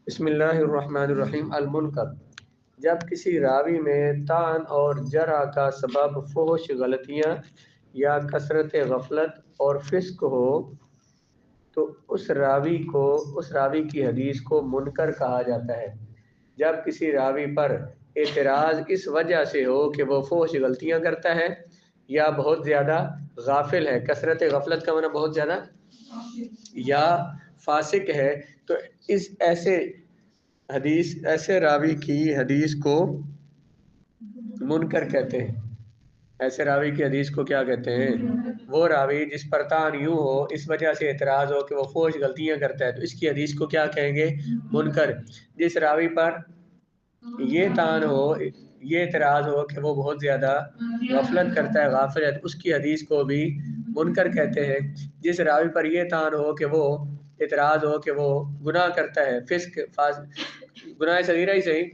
بسم اللہ الرحمن الرحیم۔ المنکر، جب کسی راوی میں طعن اور جرح کا سبب فحش غلطیاں یا کثرت غفلت اور فسق ہو تو اس راوی کی حدیث کو منکر کہا جاتا ہے۔ جب کسی راوی پر اعتراض اس وجہ سے ہو کہ وہ فحش غلطیاں کرتا ہے یا بہت زیادہ غافل ہے، کثرت غفلت کا معنی بہت زیادہ، یا فاسق ہے، تو ایسے راوی کی حدیث کو منکر کہتے ہیں۔ ایسے راوی کی حدیث کو کیا کہتے ہیں؟ وہ راوی جس پر طعن یوں ہو، اس وجہ سے اعتراض ہو کہ وہ فحش غلطیاں کرتا ہے، تو اس کی حدیث کو کیا کہیں گے؟ منکر۔ جس راوی پر یہ طعن ہو، یہ اعتراض ہو کہ وہ بہت زیادہ غفلت کرتا ہے، غافل ہے، تو اس کی حدیث کو بھی منکر کہتے ہیں۔ جس راوی پر یہ طعن ہو کہ وہ اعتراض ہو کہ وہ گناہ کرتا ہے، گناہ صغیرہ ہی صحیح،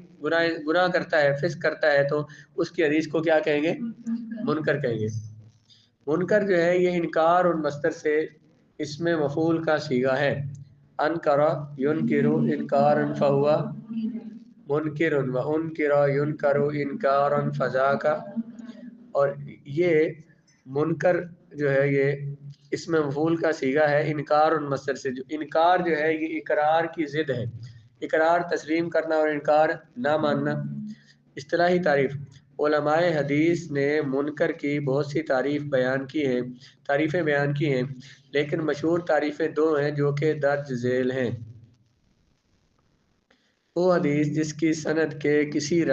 گناہ کرتا ہے، فسق کرتا ہے، تو اس کی حدیث کو کیا کہیں گے؟ منکر کہیں گے۔ منکر جو ہے یہ انکار اور مصدر سے اسم مفعول کا صیغہ ہے۔ انکر ینکر انکارا فہو منکر و انکر ینکر انکارا فذاک، اور یہ منکر جو ہے یہ اسم مفعول کا صیغہ ہے انکار اور مصدر سے۔ جو انکار جو ہے یہ اقرار کی ضد ہے۔ اقرار تسلیم کرنا اور انکار نہ ماننا۔ اصطلاحی تعریف: علماء حدیث نے منکر کی بہت سی تعریفیں بیان کی ہیں، لیکن مشہور تعریفیں دو ہیں جو کہ درج ذیل ہیں۔ وہ حدیث جس کی سند کے کسی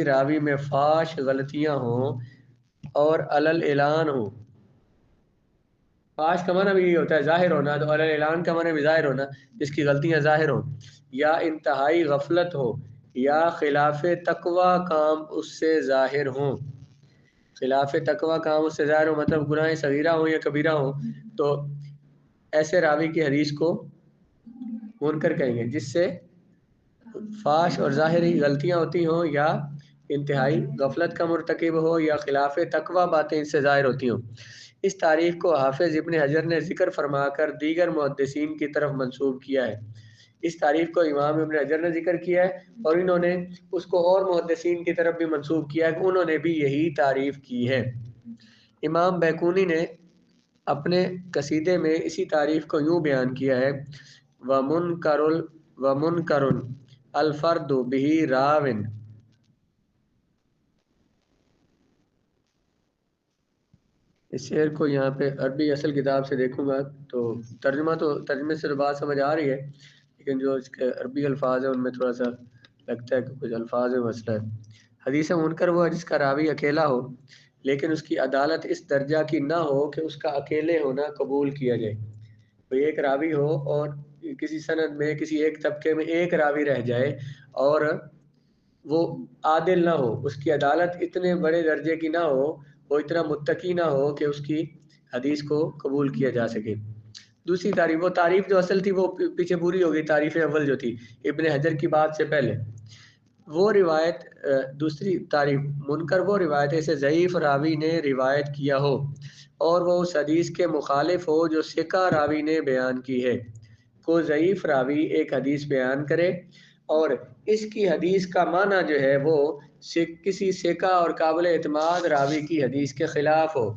راوی میں فاحش غلطیاں ہوں اور علل اعلان ہوں۔ فاحش کا معنی بھی یہ ہوتا ہے ظاہر ہونا، تو علل اعلان کا معنی بھی ظاہر ہونا، جس کی غلطیاں ظاہر ہوں، یا انتہائی غفلت ہو، یا خلاف تقوی کام اس سے ظاہر ہوں۔ خلاف تقوی کام اس سے ظاہر ہو مطلب گناہ صغیرہ ہو یا کبیرہ ہو، تو ایسے راوی کی حدیث کو منکر کہیں گے، جس سے فاحش اور ظاہری غلطیاں ہوتی ہوں، یا انتہائی غفلت کا مرتکب ہو، یا خلاف تقوی باتیں اس سے ظاہر ہوتی ہوں۔ اس تعریف کو حافظ ابن حجر نے ذکر فرما کر دیگر محدثین کی طرف منسوب کیا ہے۔ اس تعریف کو امام ابن حجر نے ذکر کیا ہے، اور انہوں نے اس کو اور محدثین کی طرف بھی منسوب کیا ہے کہ انہوں نے بھی یہی تعریف کی ہے۔ امام بیقونی نے اپنے قصیدے میں اسی تعریف کو یوں بیان کیا ہے: وَمُنْكَرٌ الْفَرْدُ بِهِ رَاوٍ۔ اس شعر کو یہاں پہ عربی اصل کتاب سے دیکھوں گا تو ترجمے سے تو بات سمجھ آ رہی ہے، لیکن جو اس کے عربی الفاظ ہیں ان میں تھوڑا سا لگتا ہے کہ کچھ الفاظ میں مسئلہ ہے۔ حدیث منکر وہ ہے جس کا راوی اکیلا ہو، لیکن اس کی عدالت اس درجہ کی نہ ہو کہ اس کا اکیلے ہونا قبول کیا جائے۔ کوئی ایک راوی ہو اور کسی سند میں کسی ایک طبقے میں ایک راوی رہ جائے اور وہ عادل نہ ہو، اس کی عدالت اتنے بڑے درجے کی نہ ہو، وہ اتنا متقی نہ ہو کہ اس کی حدیث کو قبول کیا جا سکے۔ دوسری تعریف، وہ تعریف جو اصل تھی وہ پیچھے پوری ہو گئی، تعریف اول جو تھی ابن حجر کی بات سے پہلے۔ وہ روایت، دوسری تعریف منکر وہ روایت ہے اسے ضعیف راوی نے روایت کیا ہو اور وہ اس حدیث کے مخالف ہو جو ثقہ راوی نے بیان کی ہے۔ کوئی ضعیف راوی ایک حدیث بیان کرے اور اس کی حدیث کا معنی جو ہے وہ کسی ثقہ اور قابل اعتماد راوی کی حدیث کے خلاف ہو۔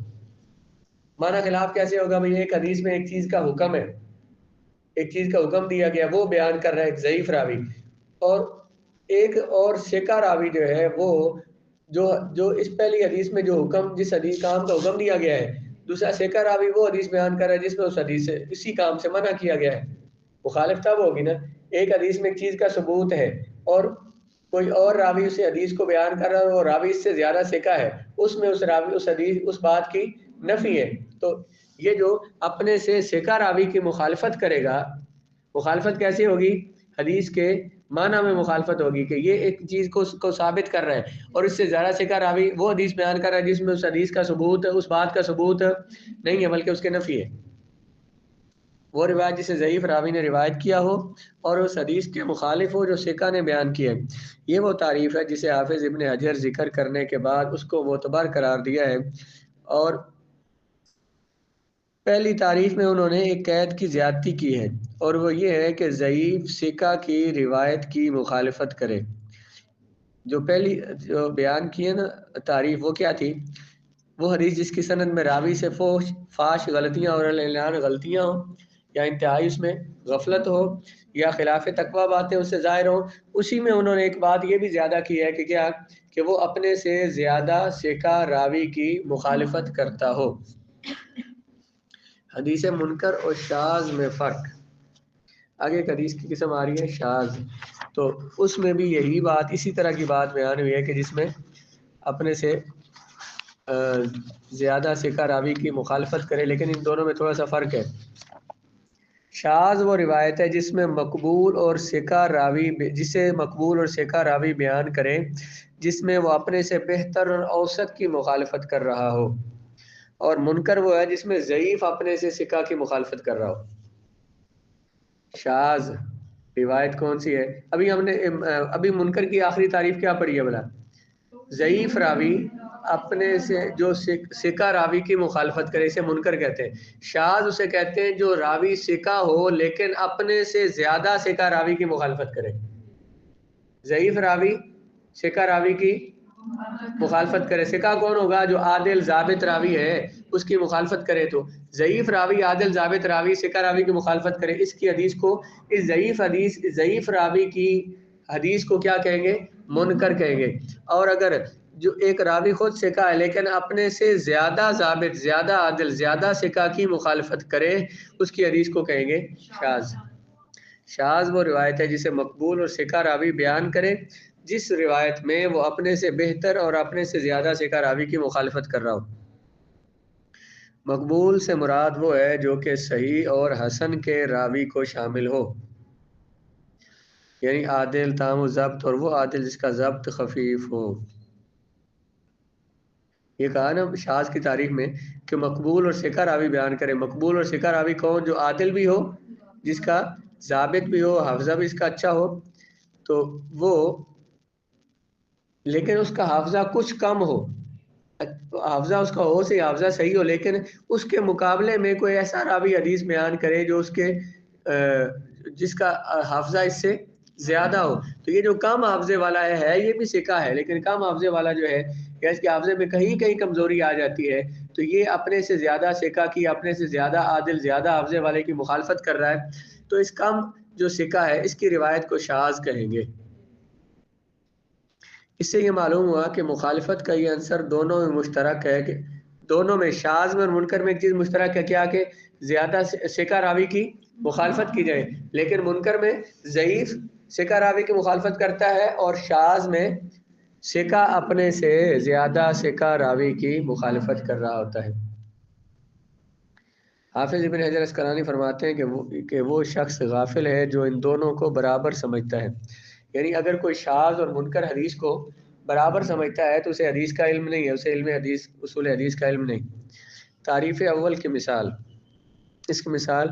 معنی خلاف کیسے ہوگا؟ بھئی ایک حدیث میں ایک چیز کا حکم ہے، ایک چیز کا حکم دیا گیا، وہ بیان کر رہا ہے ایک ضعیف راوی، اور ایک اور ثقہ راوی جو ہے وہ جو اس پہلی حدیث میں جو حکم، جس حدیث کام کا حکم دیا گیا ہے، دوسرا ثقہ راوی وہ حدیث بیان کر رہا ہے جس میں اس حدیث سے اسی کام سے منع کیا گیا ہے۔ مخالف تب ہوگی نا، ایک حدیث میں ایک چیز کا ثبوت ہے اور کوئی اور راوی اسے حدیث کو بیان کر رہا ہے اور راوی اس سے زیادہ ثقہ ہے، اس میں اس راوی اس حدیث اس بات کی نفی ہے۔ تو یہ جو اپنے سے ثقہ راوی کی مخالفت کرے گا، مخالفت کیسے ہوگی؟ حدیث کے معنی میں مخالفت ہوگی کہ یہ ایک چیز کو ثابت کر رہا ہے اور اس سے زیادہ ثقہ راوی وہ حدیث بیان کر رہا ہے جس میں اس حدیث کا ثبوت، اس بات کا ثبوت نہیں ہے بلکہ اس کے نفی ہے۔ وہ روایت جسے ضعیف راوی نے روایت کیا ہو اور اس حدیث کے مخالف ہو جو ثقہ نے بیان کی ہے۔ یہ وہ تعریف ہے جسے حافظ ابن حجر ذکر کرنے کے بعد اس کو معتبر قرار دیا ہے، اور پہلی تعریف میں انہوں نے ایک قید کی زیادتی کی ہے اور وہ یہ ہے کہ ضعیف ثقہ کی روایت کی مخالفت کرے۔ جو پہلی جو بیان کی ہے نا تعریف، وہ کیا تھی؟ وہ حدیث جس کی سند میں راوی سے فاش غلطیاں اور اعلان غلطیاں ہوں، یا انتہائی اس میں غفلت ہو، یا خلاف تقویٰ باتیں اس سے ظاہر ہوں، اسی میں انہوں نے ایک بات یہ بھی زیادہ کی ہے کہ کیا کہ وہ اپنے سے زیادہ ثقہ راوی کی مخالفت کرتا ہو۔ حدیث منکر اور شاذ میں فرق۔ آگے ایک حدیث کی قسم آ رہی ہے شاذ، تو اس میں بھی یہی بات، اسی طرح کی بات بیان ہوئی ہے کہ جس میں اپنے سے زیادہ ثقہ راوی کی مخالفت کرے، لیکن ان دونوں میں تھوڑا سا فرق ہے۔ شاذ وہ روایت ہے جس میں مقبول اور ثقہ راوی جسے مقبول اور ثقہ راوی بیان کرے جس میں وہ اپنے سے بہتر اور اوسط کی مخالفت کر رہا ہو، اور منکر وہ ہے جس میں ضعیف اپنے سے ثقہ کی مخالفت کر رہا ہو۔ شاذ روایت کون سی ہے؟ ابھی منکر کی آخری تعریف کیا پڑھی ہے بلا؟ ضعیف راوی اپنے سے جو ثقہ راوی کی مخالفت کرے، اسے منکر کہتے ہیں۔ شاذ اسے کہتے ہیں جو راوی ثقہ ہو لیکن اپنے سے زیادہ ثقہ راوی کی مخالفت کرے۔ ضعیف راوی ثقہ راوی کی مخالفت کرے۔ ثقہ کون ہوگا؟ جو عادل ضابط راوی ہے، اس کی مخالفت کرے۔ تو ضعیف راوی عادل ضابط راوی ثقہ راوی کی مخالفت کرے، اس کی حدیث کو، اس ضعیف راوی کی حدیث کو کیا کہیں گے؟ منکر کہیں گے۔ اور اگر جو ایک راوی خود ثقہ ہے لیکن اپنے سے زیادہ ضابط، زیادہ عادل، زیادہ ثقہ کی مخالفت کرے، اس کی حدیث کو کہیں گے شاذ۔ شاذ وہ روایت ہے جسے مقبول اور ثقہ راوی بیان کرے جس روایت میں وہ اپنے سے بہتر اور اپنے سے زیادہ ثقہ راوی کی مخالفت کر رہا ہو۔ مقبول سے مراد وہ ہے جو کہ صحیح اور حسن کے راوی کو شامل ہو، یعنی عادل تام و ضبط، اور وہ عادل جس کا ضبط خفیف ہو۔ یہ کہا نا شاذ کی تاریخ میں کہ مقبول اور ثقہ راوی بیان کرے۔ مقبول اور ثقہ راوی کون؟ جو عادل بھی ہو، جس کا ضابط بھی ہو، حافظہ بھی اس کا اچھا ہو، تو وہ لیکن اس کا حافظہ کچھ کم ہو، حافظہ اس کا ہو، سے حافظہ صحیح ہو، لیکن اس کے مقابلے میں کوئی ایسا راوی حدیث بیان کرے جو اس کے جس کا حافظہ اس سے زیادہ ہو۔ تو یہ جو کم حافظے والا ہے یہ بھی ثقہ ہے، لیکن کم حافظے والا جو ہے یا اس کے حافظے میں کہیں کہیں کمزوری آ جاتی ہے، تو یہ اپنے سے زیادہ ثقہ کی، اپنے سے زیادہ عادل، زیادہ حافظے والے کی مخالفت کر رہا ہے، تو اس کم جو ثقہ ہے اس کی روایت کو شاذ کہیں گے۔ اس سے یہ معلوم ہوا کہ مخالفت کا یہ عنصر دونوں میں مشترک ہے، کہ دونوں میں، شاذ میں اور منکر میں ایک چیز مشترک ہے، کیا کہ زیادہ ثقہ راوی کی مخالفت کی جائے، لیکن منکر میں ضعیف ثقہ راوی کی مخالفت کرتا ہے اور شاذ میں ثقہ اپنے سے زیادہ ثقہ راوی کی مخالفت کر رہا ہوتا ہے۔ حافظ ابن حجر اسقلانی فرماتے ہیں کہ وہ شخص غافل ہے جو ان دونوں کو برابر سمجھتا ہے، یعنی اگر کوئی شاذ اور منکر حدیث کو برابر سمجھتا ہے تو اسے حدیث کا علم نہیں ہے، اسے علم حدیث، اصول حدیث کا علم نہیں۔ تعریف اول کی مثال، اس کی مثال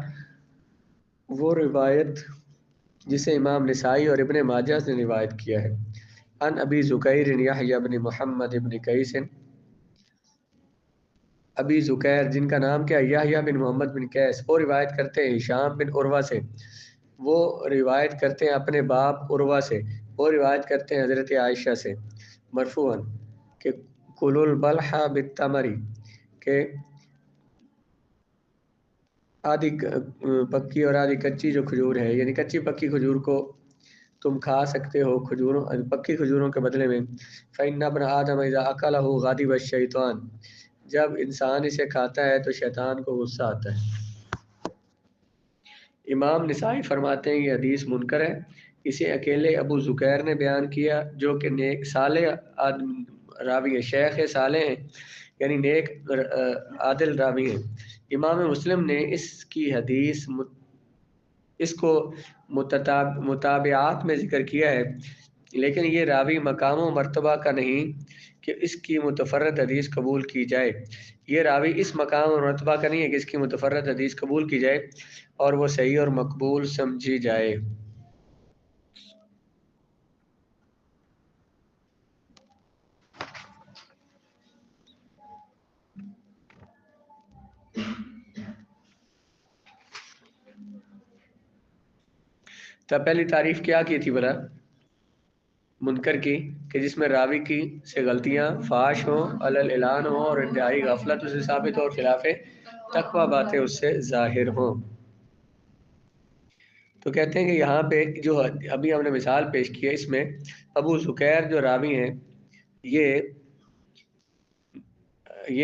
وہ روایت جسے امام نسائی اور ابن ماجہ نے روایت کیا ہے۔ ان ابی زکیر یحیی بن محمد بن قیس، ابی زکیر جن کا نام کیا یحییٰ بن محمد بن قیس، وہ روایت کرتے ہیں ہشام بن عروہ سے، وہ روایت کرتے ہیں اپنے باپ عروہ سے، وہ روایت کرتے ہیں حضرت عائشہ سے مرفوعاً کہ کلوا البلح بالتمر، کہ آدھی پکی اور آدھی کچی جو کھجور ہے، یعنی کچی پکی کھجور کو تم کھا سکتے ہو، کھجوروں پکی کھجوروں کے بدلے میں۔ فإن ابن آدم اذا اکلہ غضب الشیطان، جب انسان اسے کھاتا ہے تو شیطان کو غصہ آتا ہے۔ امام نسائی فرماتے ہیں یہ حدیث منکر ہے، اسے اکیلے ابو زکیر نے بیان کیا جو کہ نیک صالح راوی ہیں، شیخ صالح ہیں، یعنی نیک عادل راوی ہیں۔ امام مسلم نے اس کی حدیث اس کو متابعات میں ذکر کیا ہے، لیکن یہ راوی مقام و مرتبہ کا نہیں کہ اس کی متفرد حدیث قبول کی جائے، یہ راوی اس مقام اور مرتبہ کا نہیں ہے کہ اس کی متفرد حدیث قبول کی جائے اور وہ صحیح اور مقبول سمجھی جائے۔ تو پہلی تعریف کیا کی تھی بلا منکر کی کہ جس میں راوی کی سے غلطیاں فاش ہوں، علل اعلان ہوں اور انتہائی غفلت اس سے ثابت ہو اور خلاف تقوی باتیں اس سے ظاہر ہوں۔ تو کہتے ہیں کہ یہاں پہ جو ابھی ہم نے مثال پیش کی ہے اس میں ابو زکیر جو راوی ہیں یہ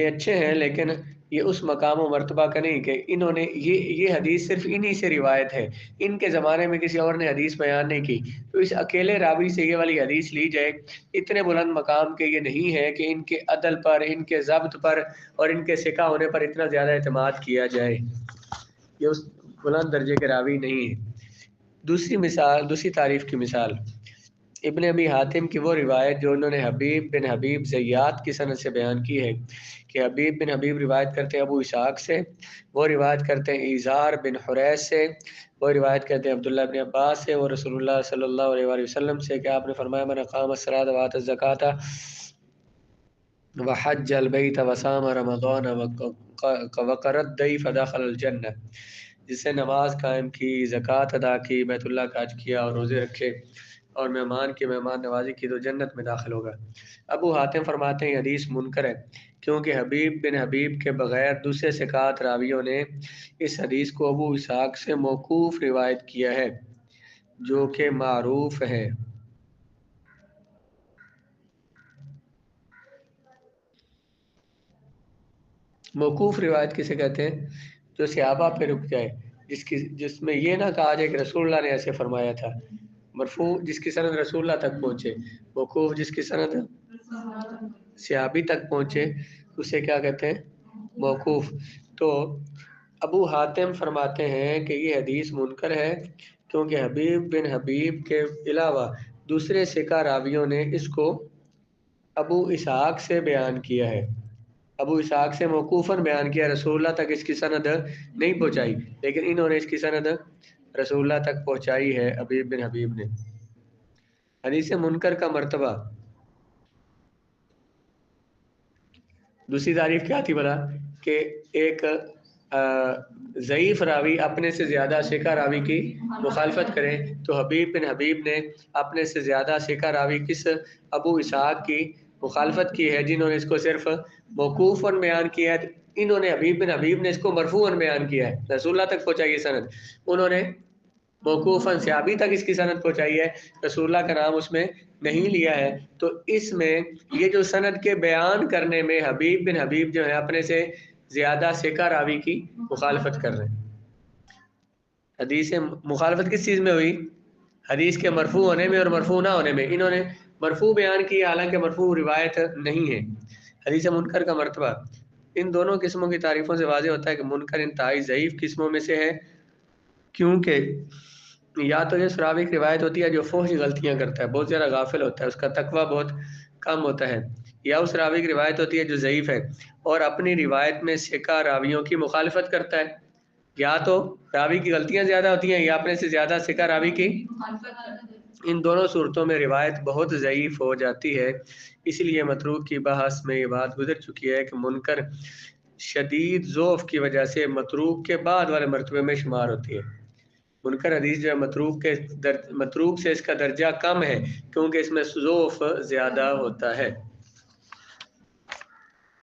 اچھے ہیں، لیکن یہ اس مقام و مرتبہ کا نہیں کہ انہوں نے یہ حدیث صرف انہی سے روایت ہے، ان کے زمانے میں کسی اور نے حدیث بیان نہیں کی، تو اس اکیلے راوی سے یہ والی حدیث لی جائے، اتنے بلند مقام کے یہ نہیں ہے کہ ان کے عدل پر، ان کے ضبط پر اور ان کے ثقہ ہونے پر اتنا زیادہ اعتماد کیا جائے، یہ اس بلند درجے کے راوی نہیں ہے۔ دوسری تعریف کی مثال ابن ابی حاتم کی وہ روایت جو انہوں نے حبیب بن حبیب زیات کی سند سے بیان کی ہے کہ حبیب بن حبیب روایت کرتے ہیں ابو اسحاق سے، وہ روایت کرتے ہیں ایزار بن حریث سے، وہ روایت کرتے ہیں عبداللہ بن عباس سے، وہ رسول اللہ صلی اللہ علیہ وآلہ وسلم سے کہ آپ نے فرمایا من اقام الصلاۃ وآتى الزکاۃ وحج البیت وصام رمضان وقر الضیف دخل الجنہ، جس سے نماز قائم کی، زکوٰۃ ادا کی، بیت اللہ کا حج کیا اور روزے رکھے اور مہمان کی مہمان نوازی کی تو جنت میں داخل ہوگا۔ ابو حاتم فرماتے ہیں یہ حدیث منکر ہے کیونکہ حبیب بن حبیب کے بغیر دوسرے ثقات راویوں نے اس حدیث کو ابو اسحاق سے موقوف روایت کیا ہے جو کہ معروف ہے۔ موقوف روایت کسے کہتے ہیں؟ جو صحابہ پہ رک جائے، جس میں یہ نہ کہا جائے کہ رسول اللہ نے ایسے فرمایا تھا۔ مرفوع جس کی سند رسول اللہ تک پہنچے، موقوف جس کی سند صحابی تک پہنچے، اسے کیا کہتے ہیں؟ موقوف۔ تو ابو حاتم فرماتے ہیں کہ یہ حدیث منکر ہے کیونکہ حبیب بن حبیب کے علاوہ دوسرے ثقہ راویوں نے اس کو ابو اسحاق سے بیان کیا ہے، ابو اسحاق سے موقوفاً بیان کیا، رسول اللہ تک اس کی سند نہیں پہنچائی، لیکن انہوں نے اس کی سند رسول اللہ تک پہنچائی ہے حبیب بن حبیب نے۔ حدیث منکر کا مرتبہ دوسری تعریف کیا تھی بلا کہ ایک ضعیف راوی اپنے سے زیادہ ثقہ راوی کی مخالفت کرے، تو حبیب بن حبیب نے اپنے سے زیادہ ثقہ راوی کس ابو اسحاق کی مخالفت کی ہے جنہوں نے اس کو صرف موقوفاً بیان کیا ہے، انہوں نے حبیب بن حبیب نے اس کو مرفوعاً بیان کیا ہے، رسول اللہ تک پہنچائی ہے سند، انہوں نے موقوفاً صحابی تک اس کی سند پہنچائی ہے، رسول اللہ کا نام اس میں نہیں لیا ہے، تو اس میں یہ جو سند کے بیان کرنے میں حبیب بن حبیب جو ہے اپنے سے زیادہ ثقہ راوی کی مخالفت کر رہے ہیں۔ حدیث مخالفت کس چیز میں ہوئی؟ حدیث کے مرفوع ہونے میں اور مرفوع نہ ہونے میں، انہوں نے مرفوع بیان کی حالانکہ مرفوع روایت نہیں ہے۔ حدیث منکر کا مرتبہ ان دونوں قسموں کی تعریفوں سے واضح ہوتا ہے کہ منکر انتہائی ضعیف قسموں میں سے ہے، کیونکہ یا تو یہ راوی کی روایت ہوتی ہے جو فحش غلطیاں کرتا ہے، بہت زیادہ غافل ہوتا ہے، اس کا تقویٰ بہت کم ہوتا ہے، یا اس راوی کی روایت ہوتی ہے جو ضعیف ہے اور اپنی روایت میں ثقہ راویوں کی مخالفت کرتا ہے، یا تو راوی کی غلطیاں زیادہ ہوتی ہیں یا اپنے سے زیادہ ثقہ راوی کی، ان دونوں صورتوں میں روایت بہت ضعیف ہو جاتی ہے۔ اس لیے متروک کی بحث میں یہ بات گزر چکی ہے کہ منکر شدید ضعف کی وجہ سے متروک کے بعد والے مرتبے میں شمار ہوتی ہے۔ منکر حدیث جو ہے متروک سے اس کا درجہ کم ہے کیونکہ اس میں ضعف زیادہ ہوتا ہے۔